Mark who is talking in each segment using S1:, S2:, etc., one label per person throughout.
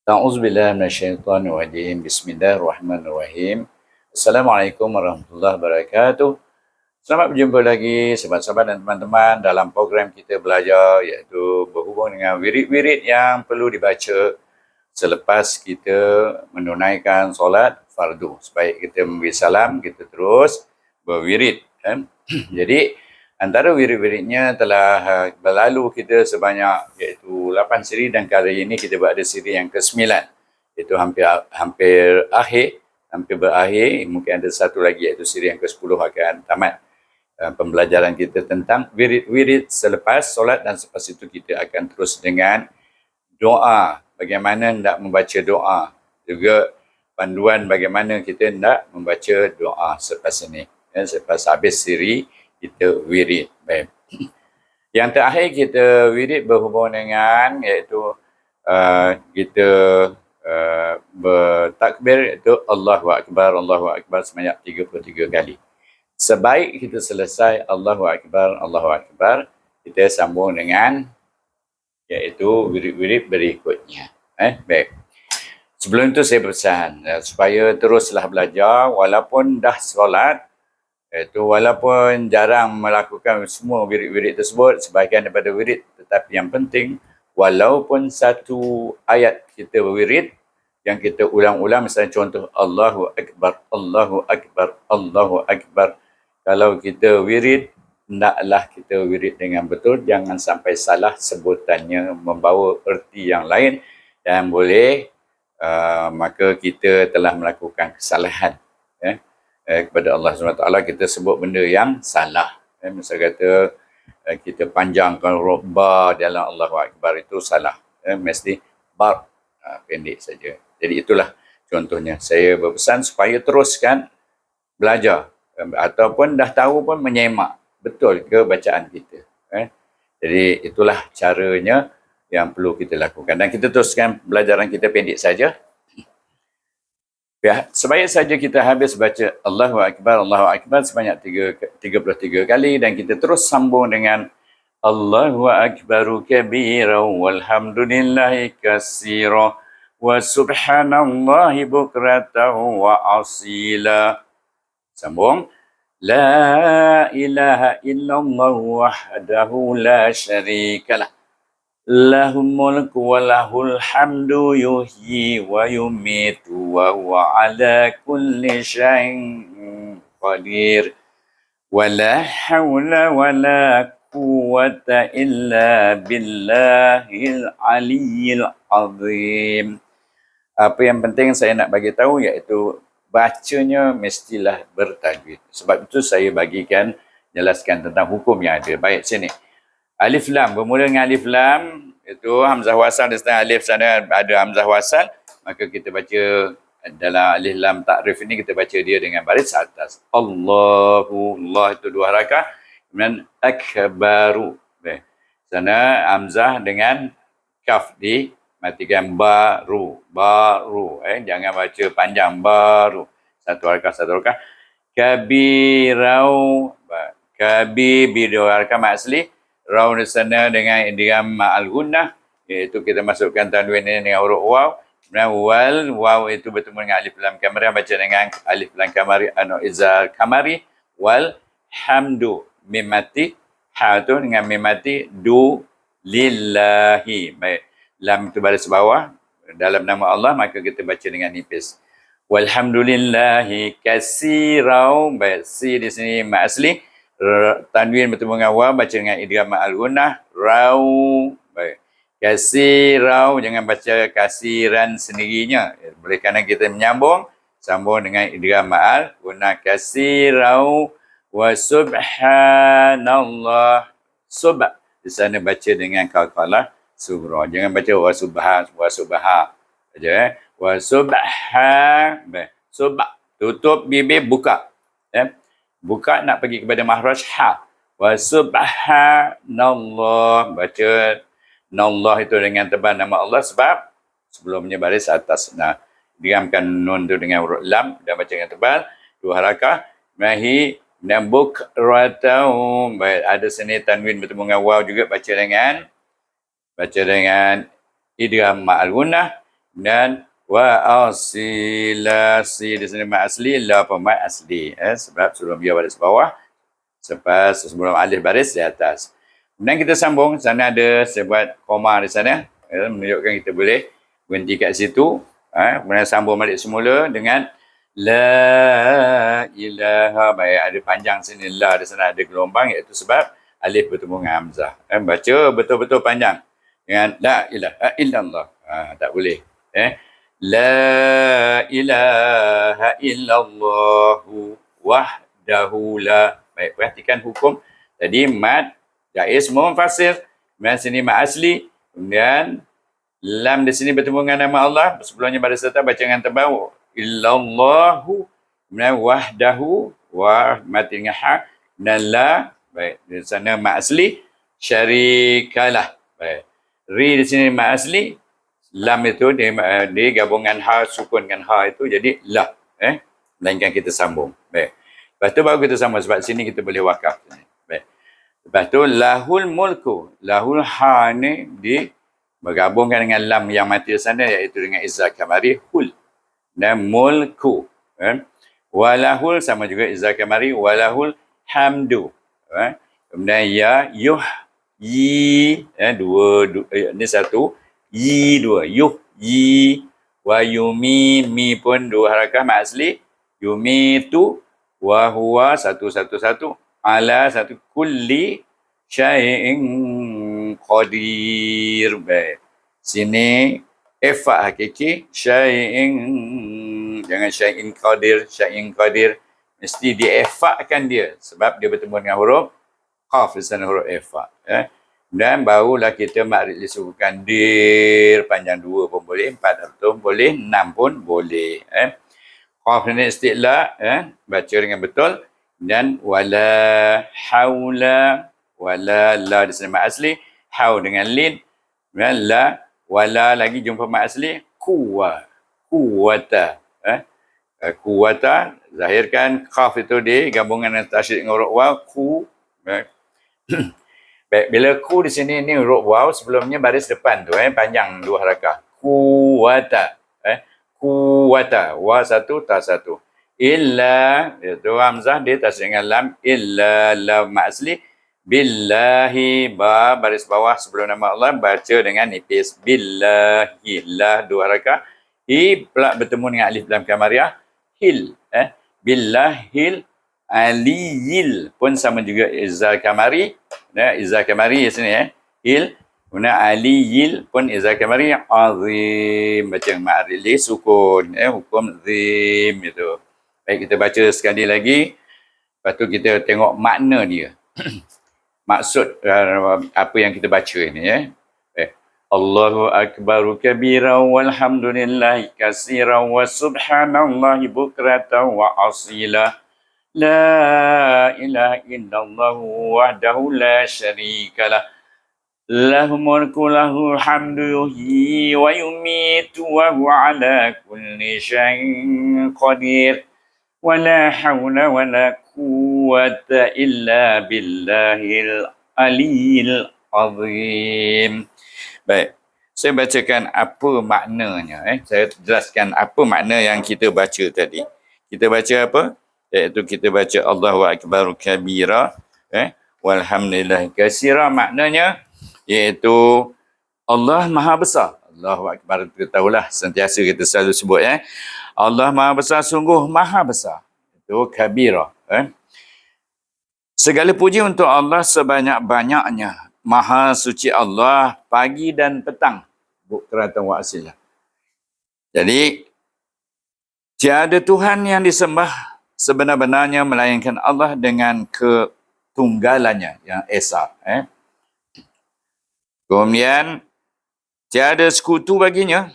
S1: A'udzubillahi minasyaitonirrajim. Bismillahirrahmanirrahim. Assalamualaikum warahmatullahi wabarakatuh. Selamat berjumpa lagi sahabat-sahabat dan teman-teman dalam program kita belajar iaitu berhubung dengan wirid-wirid yang perlu dibaca selepas kita menunaikan solat fardu. Sebaik kita memberi salam, kita terus berwirid. Jadi, antara wirid-wiridnya telah berlalu kita sebanyak iaitu 8 siri dan kali ini kita berada siri yang ke-9. Itu hampir berakhir. Mungkin ada satu lagi iaitu siri yang ke-10 akan tamat pembelajaran kita tentang wirid-wirid selepas solat dan selepas itu kita akan terus dengan doa. Bagaimana hendak membaca doa. Juga panduan bagaimana kita hendak membaca doa selepas ini. Selepas habis siri kita wirid. Baik. Yang terakhir kita wirid berhubung dengan iaitu kita bertakbir iaitu Allahu Akbar sebanyak 33 kali. Sebaik kita selesai Allahu Akbar, kita sambung dengan iaitu wirid-wirid berikutnya. Baik. Sebelum itu saya berpesan supaya teruslah belajar walaupun dah solat. Walaupun jarang melakukan semua wirid-wirid tersebut sebahagian daripada wirid, tetapi yang penting walaupun satu ayat kita berwirid yang kita ulang-ulang, misalnya contoh Allahu Akbar. Kalau kita wirid, hendaklah kita wirid dengan betul, jangan sampai salah sebutannya membawa erti yang lain dan boleh maka kita telah melakukan kesalahan. Kepada Allah SWT kita sebut benda yang salah. Misal kata kita panjangkan huruf ba dalam Allahu Akbar itu salah. Mesti bar, pendek saja. Jadi itulah contohnya. Saya berpesan supaya teruskan belajar ataupun dah tahu pun menyemak betul ke bacaan kita. Jadi itulah caranya yang perlu kita lakukan. Dan kita teruskan pelajaran kita pendek saja. Ya, sebaik saja kita habis baca Allahu Akbar sebanyak 33 kali dan kita terus sambung dengan Allahu Akbaru kabira walhamdulillahi katsira wa subhanallahi bukratan wa asila. Sambung. La ilaha illallah wahdahu la syarikalah. Lahul mulku wa lahul hamdu yuhyi wa yumitu wa huwa ala kulli syai'in qadir. Wa la hawla wa la quwwata illa billahil aliyyil azim. Apa yang penting saya nak bagi tahu iaitu bacanya mestilah bertajwid. Sebab itu saya bagikan jelaskan tentang hukum yang ada. Baik, sini. Alif lam, bermula dengan alif lam, itu hamzah wasal di setengah alif sana ada hamzah wasal, maka kita baca dalam alif lam takrif ini kita baca dia dengan baris atas. Allahu, Allah itu 2 harakat, kemudian akbaru. Sana hamzah dengan kaf dimatikan baru. Jangan baca panjang baru. Satu harakat. Kabirau, kabi 2 harakat mak asli. Raw di sana dengan idgham ma'al gunnah, iaitu kita masukkan tanwin ini dengan huruf waw. Kemudian waw itu bertemu dengan alif lam kamari, baca dengan alif lam kamari izar kamari. Wal hamdu mim mati, ha tu dengan mim mati, du lillahi. Baik, lam itu baris bawah dalam nama Allah, maka kita baca dengan nipis. Walhamdulillahi katsirau. Baik, si di sini mak asli. Tanwin bertemu dengan waw, baca dengan idgham ma'al gunnah, rau. Baik. Kasirau, jangan baca kasiran sendirinya. Boleh kerana kita menyambung, sambung dengan idgham ma'al gunnah, kasirau wa subhanallah. Di sana baca dengan qalqalah sughra. Jangan baca wa subha. Saja wa subha. Baik. Tutup bibir, buka. Buka nak pergi kepada makhraj ha. Wa subhanallah. Baca nallah itu dengan tebal nama Allah sebab sebelumnya baris atas. Nah, diamkan nun tu dengan huruf lam dan baca dengan tebal. 2 harakat. Mahi dan bukratan. Baik, ada sini tanwin bertemu dengan waw juga baca dengan baca dengan idgham ma'al gunnah, dan wa asila, si di sini mat asli, la pun mat asli, sebab sebelum ya baris bawah, sebelum alif baris di atas. Kemudian kita sambung, sana ada saya buat koma di sana, menunjukkan kita boleh berhenti kat situ. Kemudian sambung balik semula dengan la ilaha. Baik, ada panjang sini, la di sana ada gelombang, iaitu sebab alif bertemu dengan hamzah. Baca betul-betul panjang dengan la ilaha illallah. Tak boleh. La ilaha illallahu wahdahu la. Baik, perhatikan hukum. Tadi mad jaiz munfasil. Kemudian sini mad asli. Kemudian lam di sini bertemu dengan nama Allah. Sebelumnya pada serta baca dengan tebal. Illallahu. Kemudian wahdahu. Wah mati dengan ha. Dan la. Baik, di sana mad asli. Syarikalah. Baik. Ri di sini mad asli. Lam itu di gabungan ha, sukun dengan ha itu jadi la. Melainkan kita sambung. Baik. Lepas tu baru kita sambung sebab sini kita boleh wakaf. Baik. Lepas tu lahul mulku. Lahul ha ni bergabungkan dengan lam yang mati di sana, iaitu dengan izzah kamari hul. Dan mulku. Walahul sama juga izzah kamari walahul hamdu. Kemudian ya yuh yi, dua ni satu. Yi dua, yuh yi, wa yumi, mi pun dua harakah mat asli, yumi tu, wa huwa satu, ala satu, kulli syai'in qadir. Baik. Sini ifa hakiki, syai'in, jangan syai'in qadir, mesti diefakkan dia sebab dia bertemu dengan huruf qaf di sana, huruf ifa. Dan barulah kita makrif disuruhkan dir, panjang 2 pun boleh, 4 pun boleh, 6 pun boleh. Qaf ni isti'la, baca dengan betul. Dan wala haula, wala la di sini mat asli, hau dengan lin, dan la, wala lagi jumpa mat asli, kuwata. Kuwata, zahirkan qaf itu di gabungan tasydid dengan huruf waw, Baik, bila ku di sini ni huruf waw, sebelumnya baris depan tu panjang 2 harakah. Kuwata. Kuwata. Wa satu, ta satu. Illa, itu hamzah dia tasydid dengan lam, illa lam mat asli. Billahi, ba baris bawah sebelum nama Allah baca dengan nipis. Billahi, la 2 harakah. Hi pula bertemu dengan alif lam kamariah. Hil. Billahil aliyil pun sama juga izzah kamari. Izzah kamari di sini il. Kemudian aliyil pun izzah kamari azim, baca ma'rili sukun, hukum zim itu. Baik, kita baca sekali lagi, lepas tu kita tengok makna dia. Maksud apa yang kita baca ini. Allahu akbaru kabira walhamdulillahi katsira wa subhanallahi bukratan wa asila. La ilaha illallah wahdahu la syarikalah. Lahul mulku lahul hamdu yuhyi wa yumitu wa huwa ala kulli syai'in qadir. Wa la hawla wa la quwwata illa billahil aliyyil azim. Baik. Saya bacakan apa maknanya. Saya jelaskan apa makna yang kita baca tadi. Kita baca apa? Iaitu kita baca Allahu akbar kabira, walhamdulillah katsira. Maknanya iaitu Allah Maha Besar. Allahu akbar, kita tahulah, sentiasa kita selalu sebut Allah Maha Besar, sungguh Maha Besar. Itu kabira. Segala puji untuk Allah sebanyak-banyaknya. Maha suci Allah pagi dan petang. Bukratan wa asilah. Jadi tiada Tuhan yang disembah sebenar-benarnya melainkan Allah dengan ketunggalannya yang esa. Kemudian tiada sekutu baginya.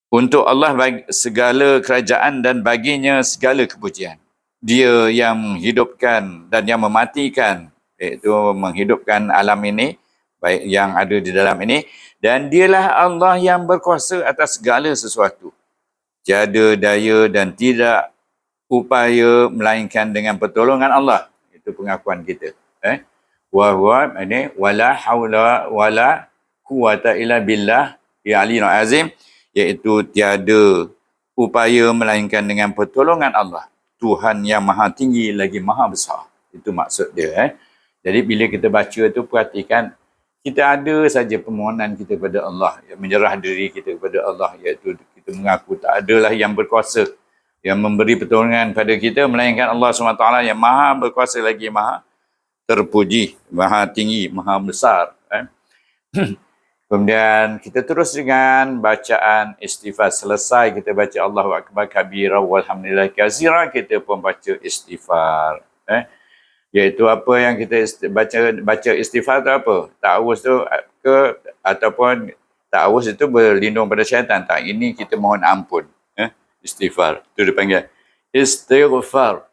S1: Untuk Allah bagi segala kerajaan dan baginya segala kepujian. Dia yang menghidupkan dan yang mematikan, iaitu menghidupkan alam ini, baik yang ada di dalam ini, dan dialah Allah yang berkuasa atas segala sesuatu. Tiada daya dan tidak upaya melainkan dengan pertolongan Allah. Itu pengakuan kita. Wa huwa ini wala haula wala quwata illa billah ya aliyul azim, iaitu tiada upaya melainkan dengan pertolongan Allah, Tuhan yang maha tinggi lagi maha besar. Itu maksud dia. Jadi bila kita baca tu, perhatikan kita ada saja permohonan kita kepada Allah, menyerah diri kita kepada Allah, iaitu kita mengaku tak adalah yang berkuasa yang memberi pertolongan pada kita melainkan Allah SWT yang maha berkuasa lagi maha terpuji, maha tinggi, maha besar. Kemudian kita terus dengan bacaan istighfar. Selesai kita baca Allahu Akbar kabira walhamdulillah katsira, kita pun baca istighfar. Iaitu apa yang kita baca istighfar tu apa? Ta'awuz tu ke, ataupun ta'awuz itu berlindung pada syaitan. Tak, ini kita mohon ampun. Istighfar. Itu dipanggil istighfar.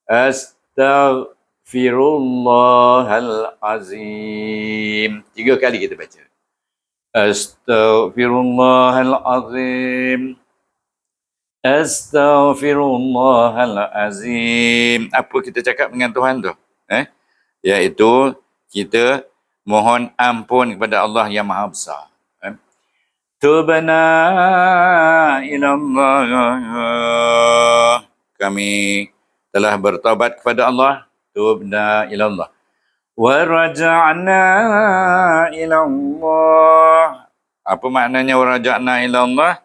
S1: Astaghfirullahalazim. 3 kali kita baca. Astaghfirullahalazim. Astaghfirullahalazim. Apa kita cakap dengan Tuhan tu? Iaitu kita mohon ampun kepada Allah yang Maha Besar. Tubna ilallah. Kami telah bertaubat kepada Allah. Tubna ilallah. Wa raja'na ilallah. Apa maknanya wa raja'na ilallah?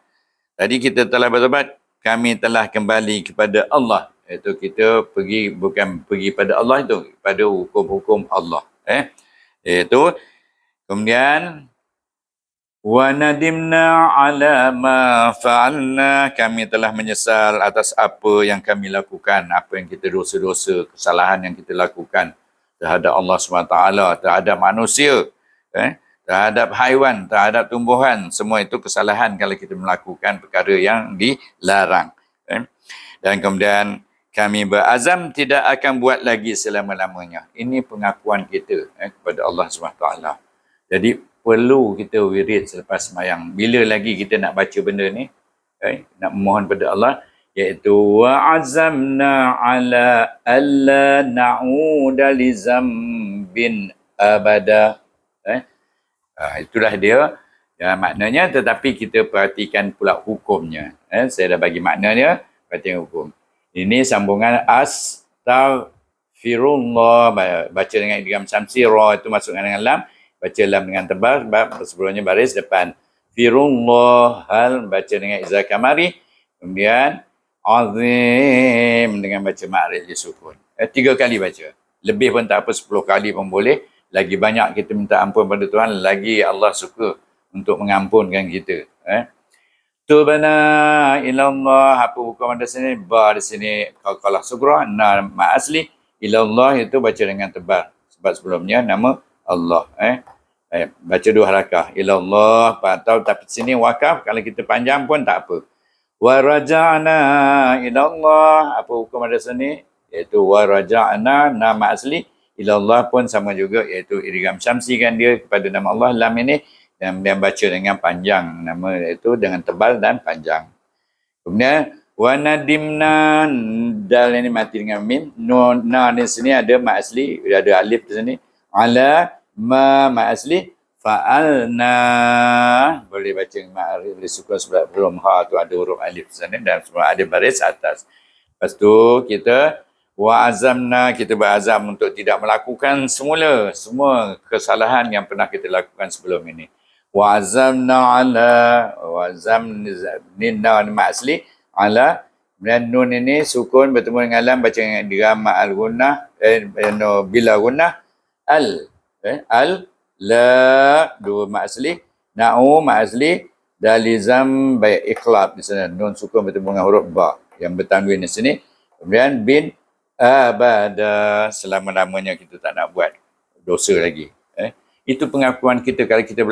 S1: Tadi kita telah bertobat, kami telah kembali kepada Allah. Iaitu kita pergi, bukan pergi pada Allah itu, pada hukum-hukum Allah. Iaitu, kemudian, wa nadimna ala ma fa'alna, kami telah menyesal atas apa yang kami lakukan, apa yang kita dosa-dosa, kesalahan yang kita lakukan terhadap Allah SWT, terhadap manusia, terhadap haiwan, terhadap tumbuhan. Semua itu kesalahan kalau kita melakukan perkara yang dilarang. Dan kemudian kami berazam tidak akan buat lagi selama-lamanya. Ini pengakuan kita kepada Allah SWT. Jadi perlu kita wirid selepas sembahyang. Bila lagi kita nak baca benda ni, nak memohon pada Allah, iaitu wa'azamna ala alla na'uda li zambin abada. Itulah dia. Ya, maknanya, tetapi kita perhatikan pula hukumnya. Saya dah bagi makna dia, perhatikan hukum. Ini sambungan astaghfirullah. Baca dengan idgham syamsi, ra itu masukkan dengan lam. Baca lam dengan tebal, sebab sebelumnya baris depan. Firullah, hal baca dengan izah kamari. Kemudian azim dengan baca ma'rif disukun. 3 kali baca. Lebih pun tak apa, 10 kali pun boleh. Lagi banyak kita minta ampun pada Tuhan, lagi Allah suka untuk mengampunkan kita. Tubana ilallah, apa hukum ada sini? Ba di sini qalqalah sugra, na ma asli. Ilallah itu baca dengan tebal. Sebab sebelumnya nama Allah. Baca 2 harakah. Ilallah, atau tapi sini wakaf, kalau kita panjang pun tak apa. Wa raja'na ilallah, apa hukum ada sini? Iaitu wa raja'na, nama asli. Ilallah pun sama juga, iaitu idgham syamsi kan dia kepada nama Allah, lam ini, dan baca dengan panjang, nama itu dengan tebal dan panjang. Kemudian wa nadimna, dal ini mati dengan mim, nun na di sini ada ma asli, ada alif di sini, ala ma asli, fa'alna, boleh baca ma'arif disukun sebab belum ha tu ada huruf alif di sana dan semua ada baris atas. Lepas tu kita wa'azamna, kita berazam untuk tidak melakukan semua kesalahan yang pernah kita lakukan sebelum ini. Wa'azamna ala, wa'azamna ma'asli, ala, dan nun ini sukun bertemu dengan lam, baca dengan idgham ma'al gunnah, bila gunnah, la, 2 ma'asli, na'u ma'asli, dalizam baik ikhlab di sana, nun sukun bertemu dengan huruf ba yang bertanwin di sini. Kemudian bin abada, selama-lamanya kita tak nak buat dosa lagi. Itu pengakuan kita kalau kita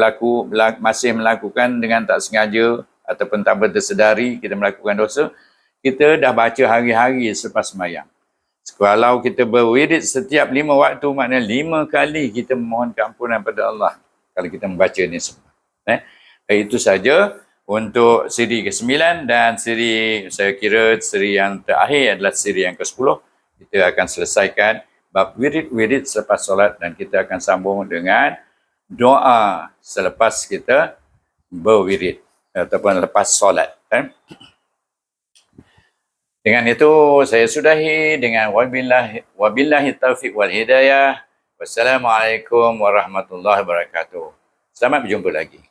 S1: masih melakukan dengan tak sengaja ataupun tak bertersedari kita melakukan dosa. Kita dah baca hari-hari selepas sembahyang. Kalau kita berwirid setiap 5 waktu, maknanya 5 kali kita memohon keampunan pada Allah kalau kita membaca ni semua. Itu saja untuk siri ke-9, dan saya kira siri yang terakhir adalah siri yang ke-10. Kita akan selesaikan bab wirid-wirid selepas solat, dan kita akan sambung dengan doa selepas kita berwirid ataupun lepas solat. Dengan itu saya sudahi dengan wabillahi taufiq wal hidayah. Wassalamualaikum warahmatullahi wabarakatuh. Selamat berjumpa lagi.